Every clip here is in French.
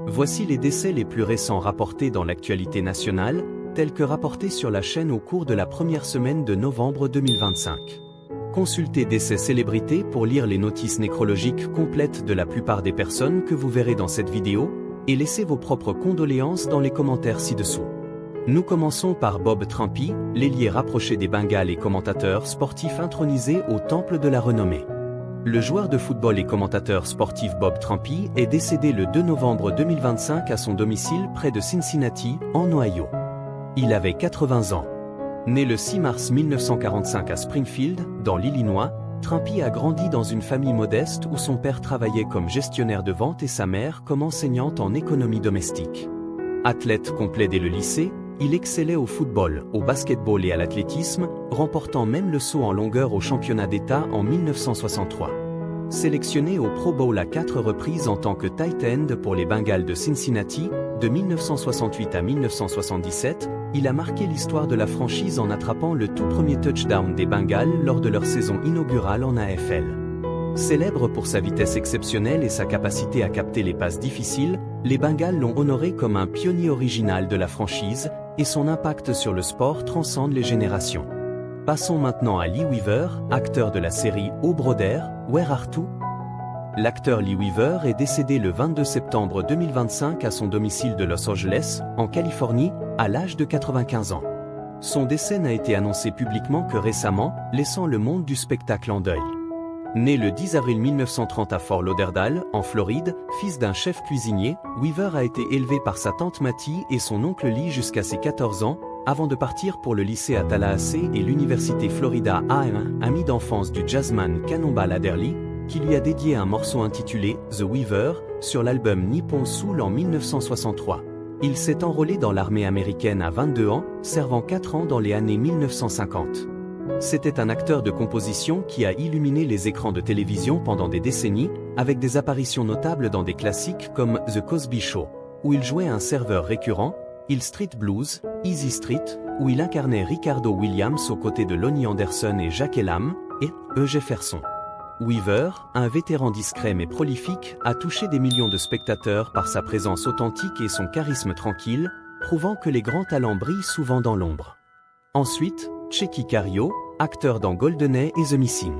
Voici les décès les plus récents rapportés dans l'actualité nationale, tels que rapportés sur la chaîne au cours de la première semaine de novembre 2025. Consultez Décès Célébrités pour lire les notices nécrologiques complètes de la plupart des personnes que vous verrez dans cette vidéo, et laissez vos propres condoléances dans les commentaires ci-dessous. Nous commençons par Bob Trimpe, l'ailier rapproché des Bengals et commentateur sportif intronisé au temple de la renommée. Le joueur de football et commentateur sportif Bob Trimpe est décédé le 2 novembre 2025 à son domicile près de Cincinnati, en Ohio. Il avait 80 ans. Né le 6 mars 1945 à Springfield, dans l'Illinois, Trimpe a grandi dans une famille modeste où son père travaillait comme gestionnaire de vente et sa mère comme enseignante en économie domestique. Athlète complet dès le lycée, il excellait au football, au basketball et à l'athlétisme, remportant même le saut en longueur au championnat d'État en 1963. Sélectionné au Pro Bowl à 4 reprises en tant que tight end pour les Bengals de Cincinnati, de 1968 à 1977, il a marqué l'histoire de la franchise en attrapant le tout premier touchdown des Bengals lors de leur saison inaugurale en AFL. Célèbre pour sa vitesse exceptionnelle et sa capacité à capter les passes difficiles, les Bengals l'ont honoré comme un pionnier original de la franchise, et son impact sur le sport transcende les générations. Passons maintenant à Lee Weaver, acteur de la série Oh Brother, Where Art You? L'acteur Lee Weaver est décédé le 22 septembre 2025 à son domicile de Los Angeles, en Californie, à l'âge de 95 ans. Son décès n'a été annoncé publiquement que récemment, laissant le monde du spectacle en deuil. Né le 10 avril 1930 à Fort Lauderdale, en Floride, fils d'un chef cuisinier, Weaver a été élevé par sa tante Mattie et son oncle Lee jusqu'à ses 14 ans, avant de partir pour le lycée à Tallahassee et l'université Florida A&M, ami d'enfance du jazzman Cannonball Adderley, qui lui a dédié un morceau intitulé The Weaver, sur l'album Nippon Soul en 1963. Il s'est enrôlé dans l'armée américaine à 22 ans, servant 4 ans dans les années 1950. C'était un acteur de composition qui a illuminé les écrans de télévision pendant des décennies, avec des apparitions notables dans des classiques comme The Cosby Show, où il jouait un serveur récurrent, Hill Street Blues, Easy Street, où il incarnait Ricardo Williams aux côtés de Lonnie Anderson et Jack Elam, et E. Jefferson. Weaver, un vétéran discret mais prolifique, a touché des millions de spectateurs par sa présence authentique et son charisme tranquille, prouvant que les grands talents brillent souvent dans l'ombre. Ensuite, Tchéky Karyo, acteur dans GoldenEye et The Missing.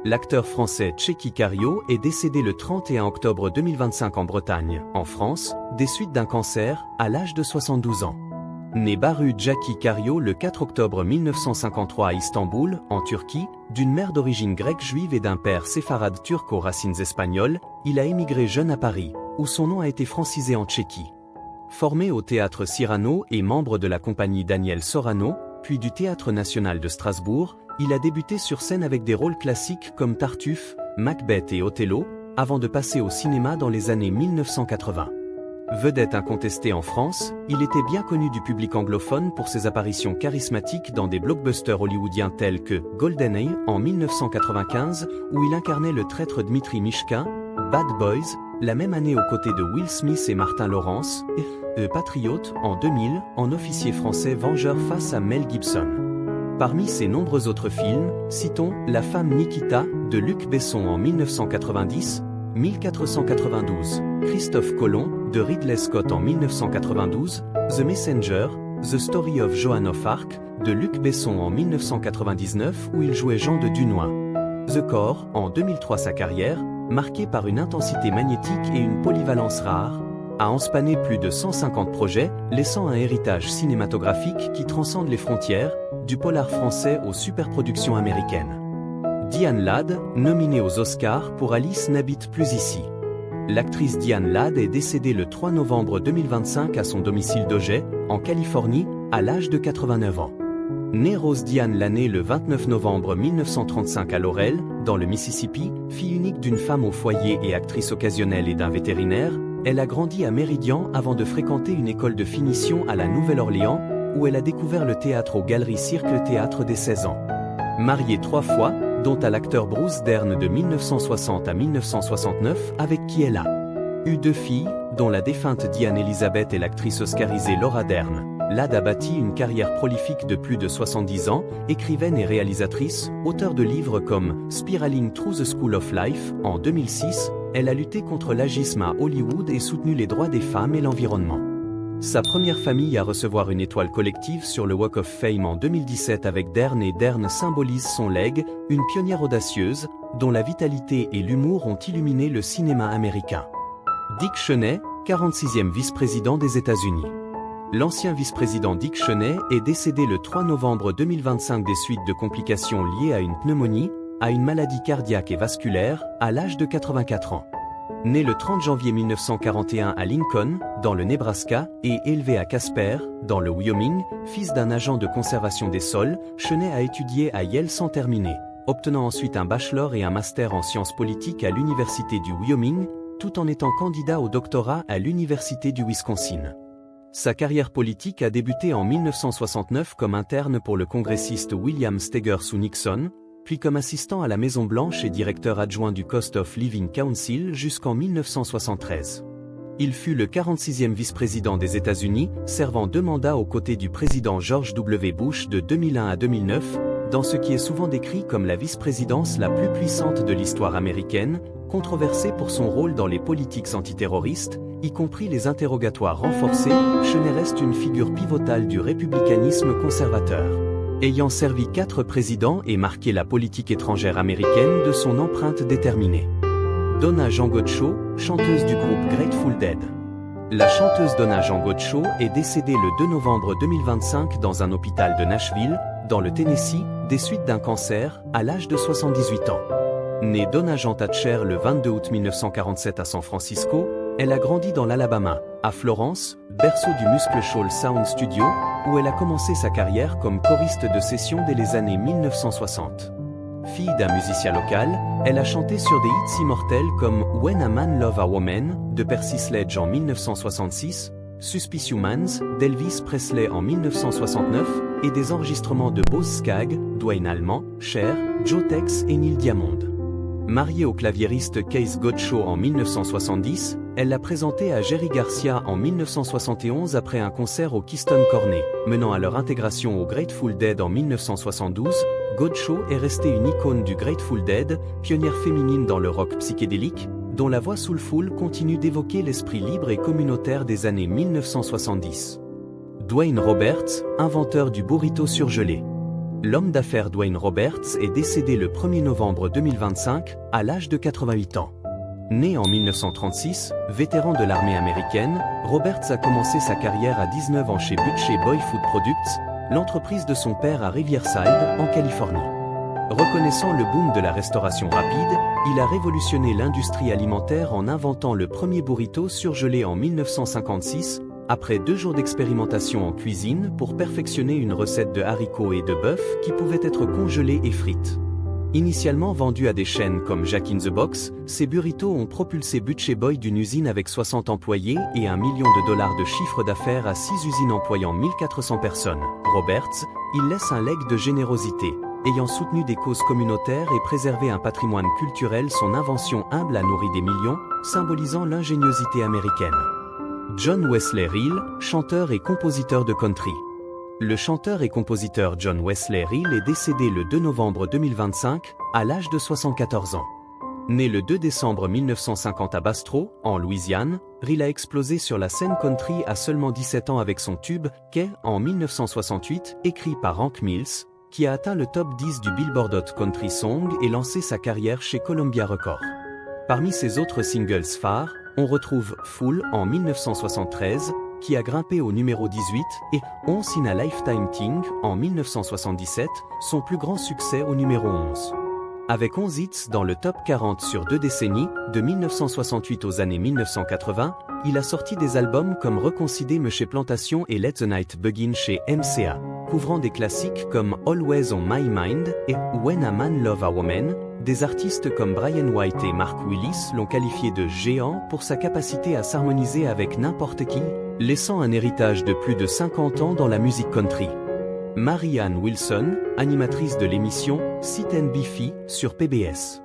L'acteur français Tchéky Karyo est décédé le 31 octobre 2025 en Bretagne, en France, des suites d'un cancer, à l'âge de 72 ans. Né Baru Tchéky Karyo le 4 octobre 1953 à Istanbul, en Turquie, d'une mère d'origine grecque juive et d'un père séfarade turc aux racines espagnoles, il a émigré jeune à Paris, où son nom a été francisé en Tchéquie. Formé au théâtre Cyrano et membre de la compagnie Daniel Sorano, puis du Théâtre national de Strasbourg, il a débuté sur scène avec des rôles classiques comme Tartuffe, Macbeth et Othello, avant de passer au cinéma dans les années 1980. Vedette incontestée en France, il était bien connu du public anglophone pour ses apparitions charismatiques dans des blockbusters hollywoodiens tels que GoldenEye en 1995, où il incarnait le traître Dmitri Mishkin, Bad Boys, la même année aux côtés de Will Smith et Martin Lawrence, et Patriot en 2000, en officier français vengeur face à Mel Gibson. Parmi ses nombreux autres films, citons La femme Nikita, de Luc Besson en 1990, 1492, Christophe Colomb, de Ridley Scott en 1992, The Messenger, The Story of Joan of Arc, de Luc Besson en 1999 où il jouait Jean de Dunois. The Core, en 2003 sa carrière, marquée par une intensité magnétique et une polyvalence rare, a enspanné plus de 150 projets, laissant un héritage cinématographique qui transcende les frontières, du polar français aux superproductions américaines. Diane Ladd, nominée aux Oscars pour Alice n'habite plus ici. L'actrice Diane Ladd est décédée le 3 novembre 2025 à son domicile d'Auget, en Californie, à l'âge de 89 ans. Née Rose Diane Laney le 29 novembre 1935 à Laurel, dans le Mississippi, fille unique d'une femme au foyer et actrice occasionnelle et d'un vétérinaire, elle a grandi à Méridian avant de fréquenter une école de finition à la Nouvelle-Orléans, où elle a découvert le théâtre aux Galeries Cirque Théâtre dès 16 ans. Mariée 3 fois, dont à l'acteur Bruce Dern de 1960 à 1969, avec qui elle a eu 2 filles, dont la défunte Diane Elizabeth et l'actrice oscarisée Laura Dern. Ladd a bâti une carrière prolifique de plus de 70 ans, écrivaine et réalisatrice, auteure de livres comme Spiraling Through the School of Life, en 2006, elle a lutté contre l'agisme à Hollywood et soutenu les droits des femmes et l'environnement. Sa première famille à recevoir une étoile collective sur le Walk of Fame en 2017 avec Dern, et Dern symbolise son legs, une pionnière audacieuse, dont la vitalité et l'humour ont illuminé le cinéma américain. Dick Cheney, 46e vice-président des États-Unis. L'ancien vice-président Dick Cheney est décédé le 3 novembre 2025 des suites de complications liées à une pneumonie, à une maladie cardiaque et vasculaire, à l'âge de 84 ans. Né le 30 janvier 1941 à Lincoln, dans le Nebraska, et élevé à Casper, dans le Wyoming, fils d'un agent de conservation des sols, Cheney a étudié à Yale sans terminer, obtenant ensuite un bachelor et un master en sciences politiques à l'université du Wyoming, tout en étant candidat au doctorat à l'université du Wisconsin. Sa carrière politique a débuté en 1969 comme interne pour le congressiste William Steger sous Nixon, puis comme assistant à la Maison-Blanche et directeur adjoint du Cost of Living Council jusqu'en 1973. Il fut le 46e vice-président des États-Unis, servant 2 mandats aux côtés du président George W. Bush de 2001 à 2009, dans ce qui est souvent décrit comme la vice-présidence la plus puissante de l'histoire américaine, controversée pour son rôle dans les politiques antiterroristes, y compris les interrogatoires renforcés. Cheney reste une figure pivotale du républicanisme conservateur. Ayant servi 4 présidents et marqué la politique étrangère américaine de son empreinte déterminée. Donna Jean Godchaux, chanteuse du groupe Grateful Dead. La chanteuse Donna Jean Godchaux est décédée le 2 novembre 2025 dans un hôpital de Nashville, dans le Tennessee, des suites d'un cancer, à l'âge de 78 ans. Née Donna Jean Thatcher le 22 août 1947 à San Francisco, elle a grandi dans l'Alabama, à Florence, berceau du Muscle Shoals Sound Studio, où elle a commencé sa carrière comme choriste de session dès les années 1960. Fille d'un musicien local, elle a chanté sur des hits immortels comme When a Man Love a Woman, de Percy Sledge en 1966, Suspicious Humans, d'Elvis Presley en 1969, et des enregistrements de Boz Scaggs, Dwayne Allman, Cher, Joe Tex et Neil Diamond. Mariée au claviériste Keith Godchaux en 1970, elle l'a présenté à Jerry Garcia en 1971 après un concert au Keystone Cornet, menant à leur intégration au Grateful Dead en 1972. Godchaux est restée une icône du Grateful Dead, pionnière féminine dans le rock psychédélique, dont la voix soulful continue d'évoquer l'esprit libre et communautaire des années 1970. Dwayne Roberts, inventeur du burrito surgelé. L'homme d'affaires Dwayne Roberts est décédé le 1er novembre 2025, à l'âge de 88 ans. Né en 1936, vétéran de l'armée américaine, Roberts a commencé sa carrière à 19 ans chez Butcher Boy Food Products, l'entreprise de son père à Riverside, en Californie. Reconnaissant le boom de la restauration rapide, il a révolutionné l'industrie alimentaire en inventant le premier burrito surgelé en 1956, après 2 jours d'expérimentation en cuisine pour perfectionner une recette de haricots et de bœuf qui pouvait être congelée et frite. Initialement vendus à des chaînes comme Jack in the Box, ces burritos ont propulsé Butcher Boy d'une usine avec 60 employés et $1 million de chiffre d'affaires à 6 usines employant 1400 personnes. Roberts, il laisse un legs de générosité, ayant soutenu des causes communautaires et préservé un patrimoine culturel. Son invention humble a nourri des millions, symbolisant l'ingéniosité américaine. John Wesley Reel, chanteur et compositeur de country. Le chanteur et compositeur John Wesley Reel est décédé le 2 novembre 2025, à l'âge de 74 ans. Né le 2 décembre 1950 à Bastrop, en Louisiane, Reel a explosé sur la scène country à seulement 17 ans avec son tube « Kay » en 1968, écrit par Hank Mills, qui a atteint le top 10 du Billboard Hot Country Song et lancé sa carrière chez Columbia Records. Parmi ses autres singles phares, on retrouve « Fool » en 1973, qui a grimpé au numéro 18, et « Once in a Lifetime Thing » en 1977, son plus grand succès au numéro 11. Avec 11 hits dans le top 40 sur 2 décennies, de 1968 aux années 1980, il a sorti des albums comme Reconsidéme chez Plantation et Let the Night Begin chez MCA, couvrant des classiques comme Always on My Mind et When a Man Love a Woman. Des artistes comme Brian White et Mark Willis l'ont qualifié de géant pour sa capacité à s'harmoniser avec n'importe qui, laissant un héritage de plus de 50 ans dans la musique country. Marianne Wilson, animatrice de l'émission Sit and Beefy sur PBS.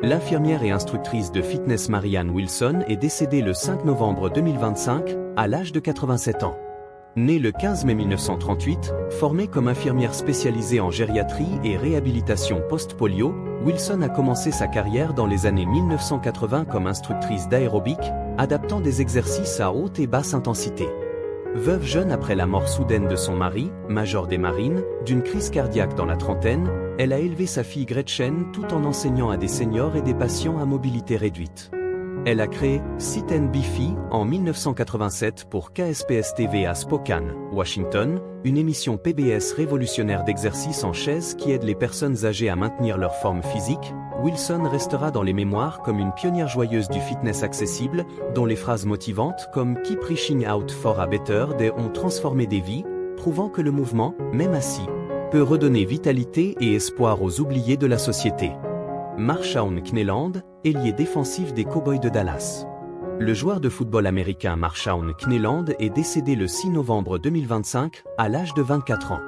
L'infirmière et instructrice de fitness Marianne Wilson est décédée le 5 novembre 2025, à l'âge de 87 ans. Née le 15 mai 1938, formée comme infirmière spécialisée en gériatrie et réhabilitation post-polio, Wilson a commencé sa carrière dans les années 1980 comme instructrice d'aérobic, adaptant des exercices à haute et basse intensité. Veuve jeune après la mort soudaine de son mari, major des marines, d'une crise cardiaque dans la trentaine, elle a élevé sa fille Gretchen tout en enseignant à des seniors et des patients à mobilité réduite. Elle a créé Sit and Be Fit en 1987 pour KSPS TV à Spokane, Washington, une émission PBS révolutionnaire d'exercices en chaise qui aide les personnes âgées à maintenir leur forme physique. Wilson restera dans les mémoires comme une pionnière joyeuse du fitness accessible, dont les phrases motivantes comme Keep Reaching Out for a Better Day ont transformé des vies, prouvant que le mouvement, même assis, peut redonner vitalité et espoir aux oubliés de la société. Marshawn Kneeland, ailier défensif des Cowboys de Dallas. Le joueur de football américain Marshawn Kneeland est décédé le 6 novembre 2025, à l'âge de 24 ans.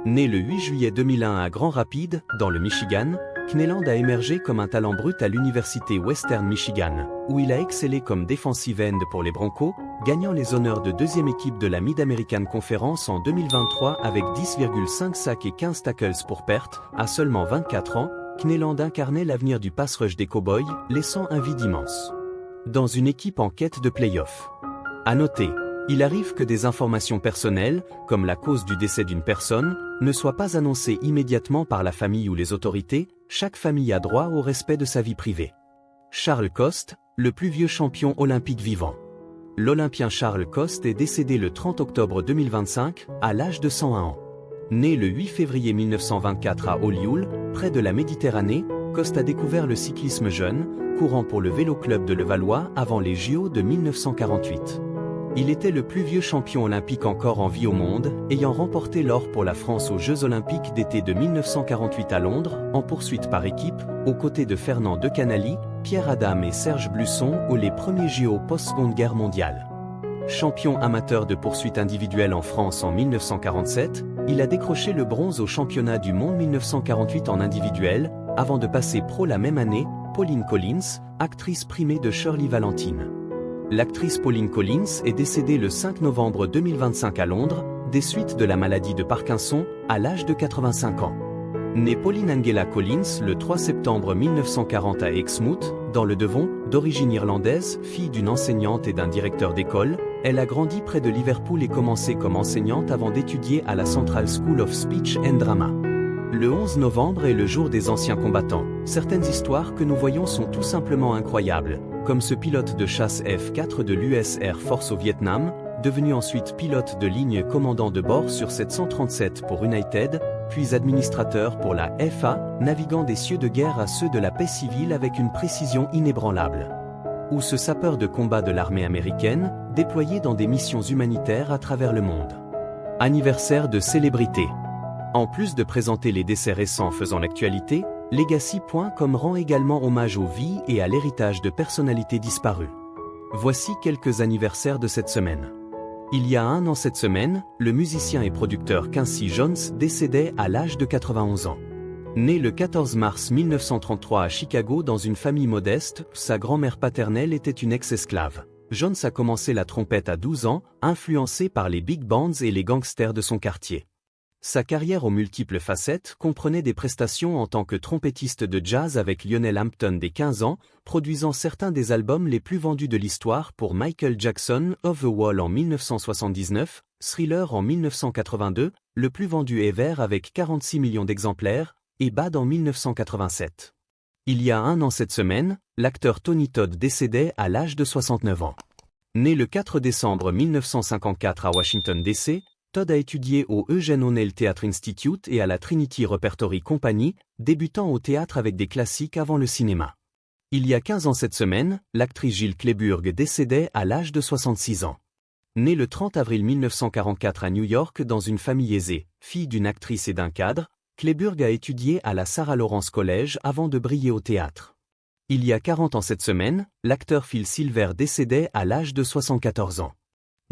Né le 8 juillet 2001 à Grand Rapids, dans le Michigan, Kneeland a émergé comme un talent brut à l'université Western Michigan, où il a excellé comme defensive end pour les Broncos, gagnant les honneurs de deuxième équipe de la Mid-American Conference en 2023 avec 10,5 sacks et 15 tackles pour perte. À seulement 24 ans, Kneeland incarnait l'avenir du pass rush des Cowboys, laissant un vide immense dans une équipe en quête de play-off. À noter, il arrive que des informations personnelles, comme la cause du décès d'une personne, ne soient pas annoncées immédiatement par la famille ou les autorités. Chaque famille a droit au respect de sa vie privée. Charles Coste, le plus vieux champion olympique vivant. L'Olympien Charles Coste est décédé le 30 octobre 2025, à l'âge de 101 ans. Né le 8 février 1924 à Olioul, près de la Méditerranée, Coste a découvert le cyclisme jeune, courant pour le Vélo Club de Levallois avant les JO de 1948. Il était le plus vieux champion olympique encore en vie au monde, ayant remporté l'or pour la France aux Jeux olympiques d'été de 1948 à Londres, en poursuite par équipe, aux côtés de Fernand Decanali, Pierre Adam et Serge Blusson aux les premiers JO post-Seconde Guerre mondiale. Champion amateur de poursuite individuelle en France en 1947, il a décroché le bronze au championnat du monde 1948 en individuel, avant de passer pro la même année. Pauline Collins, actrice primée de Shirley Valentine. L'actrice Pauline Collins est décédée le 5 novembre 2025 à Londres, des suites de la maladie de Parkinson, à l'âge de 85 ans. Née Pauline Angela Collins le 3 septembre 1940 à Exmouth, dans le Devon, d'origine irlandaise, fille d'une enseignante et d'un directeur d'école, elle a grandi près de Liverpool et commencé comme enseignante avant d'étudier à la Central School of Speech and Drama. Le 11 novembre est le jour des anciens combattants. Certaines histoires que nous voyons sont tout simplement incroyables, comme ce pilote de chasse F-4 de l'US Air Force au Vietnam, devenu ensuite pilote de ligne commandant de bord sur 737 pour United, puis administrateur pour la FA, naviguant des cieux de guerre à ceux de la paix civile avec une précision inébranlable. Ou ce sapeur de combat de l'armée américaine, déployé dans des missions humanitaires à travers le monde. Anniversaire de célébrités. En plus de présenter les décès récents faisant l'actualité, Legacy.com rend également hommage aux vies et à l'héritage de personnalités disparues. Voici quelques anniversaires de cette semaine. Il y a un an cette semaine, le musicien et producteur Quincy Jones décédait à l'âge de 91 ans. Né le 14 mars 1933 à Chicago dans une famille modeste, sa grand-mère paternelle était une ex-esclave. Jones a commencé la trompette à 12 ans, influencé par les big bands et les gangsters de son quartier. Sa carrière aux multiples facettes comprenait des prestations en tant que trompettiste de jazz avec Lionel Hampton dès 15 ans, produisant certains des albums les plus vendus de l'histoire pour Michael Jackson, Off the Wall en 1979, Thriller en 1982, le plus vendu ever avec 46 millions d'exemplaires, et Bad en 1987. Il y a un an cette semaine, l'acteur Tony Todd décédait à l'âge de 69 ans. Né le 4 décembre 1954 à Washington DC, Todd a étudié au Eugene O'Neill Theatre Institute et à la Trinity Repertory Company, débutant au théâtre avec des classiques avant le cinéma. Il y a 15 ans cette semaine, l'actrice Jill Clayburgh décédait à l'âge de 66 ans. Née le 30 avril 1944 à New York dans une famille aisée, fille d'une actrice et d'un cadre, Clayburgh a étudié à la Sarah Lawrence College avant de briller au théâtre. Il y a 40 ans cette semaine, l'acteur Phil Silver décédait à l'âge de 74 ans.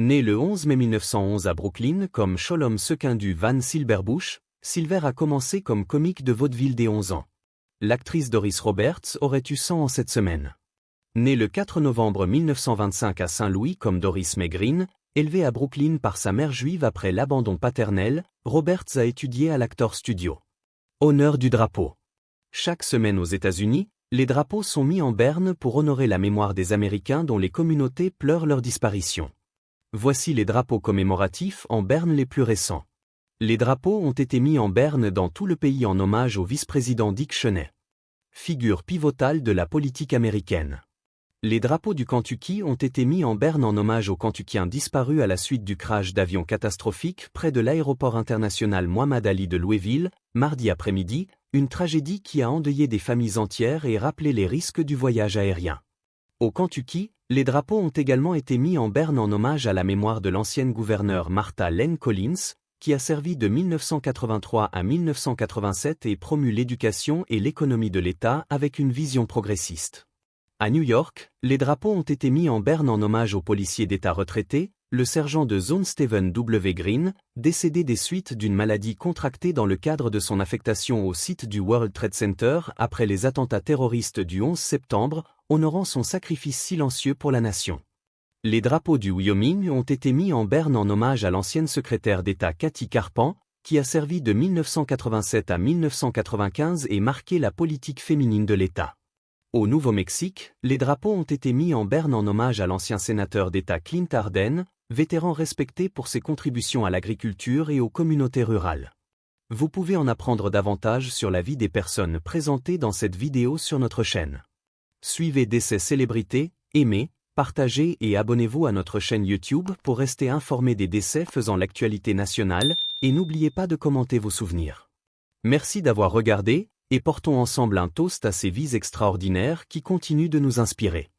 Né le 11 mai 1911 à Brooklyn comme Sholom Sekindu Van Silberbush, Silver a commencé comme comique de vaudeville dès 11 ans. L'actrice Doris Roberts aurait eu 100 ans cette semaine. Née le 4 novembre 1925 à Saint-Louis comme Doris May Green, élevée à Brooklyn par sa mère juive après l'abandon paternel, Roberts a étudié à l'Actors Studio. Honneur du drapeau. Chaque semaine aux États-Unis, les drapeaux sont mis en berne pour honorer la mémoire des Américains dont les communautés pleurent leur disparition. Voici les drapeaux commémoratifs en berne les plus récents. Les drapeaux ont été mis en berne dans tout le pays en hommage au vice-président Dick Cheney, figure pivotale de la politique américaine. Les drapeaux du Kentucky ont été mis en berne en hommage aux Kentuckiens disparus à la suite du crash d'avion catastrophique près de l'aéroport international Muhammad Ali de Louisville, mardi après-midi, une tragédie qui a endeuillé des familles entières et rappelé les risques du voyage aérien. Au Kentucky, les drapeaux ont également été mis en berne en hommage à la mémoire de l'ancienne gouverneure Martha Lane Collins, qui a servi de 1983 à 1987 et promu l'éducation et l'économie de l'État avec une vision progressiste. À New York, les drapeaux ont été mis en berne en hommage au policier d'État retraité, le sergent de zone Stephen W. Green, décédé des suites d'une maladie contractée dans le cadre de son affectation au site du World Trade Center après les attentats terroristes du 11 septembre, honorant son sacrifice silencieux pour la nation. Les drapeaux du Wyoming ont été mis en berne en hommage à l'ancienne secrétaire d'État Cathy Carpan, qui a servi de 1987 à 1995 et marqué la politique féminine de l'État. Au Nouveau-Mexique, les drapeaux ont été mis en berne en hommage à l'ancien sénateur d'État Clint Arden, vétéran respecté pour ses contributions à l'agriculture et aux communautés rurales. Vous pouvez en apprendre davantage sur la vie des personnes présentées dans cette vidéo sur notre chaîne. Suivez Décès Célébrités, aimez, partagez et abonnez-vous à notre chaîne YouTube pour rester informé des décès faisant l'actualité nationale, et n'oubliez pas de commenter vos souvenirs. Merci d'avoir regardé, et portons ensemble un toast à ces vies extraordinaires qui continuent de nous inspirer.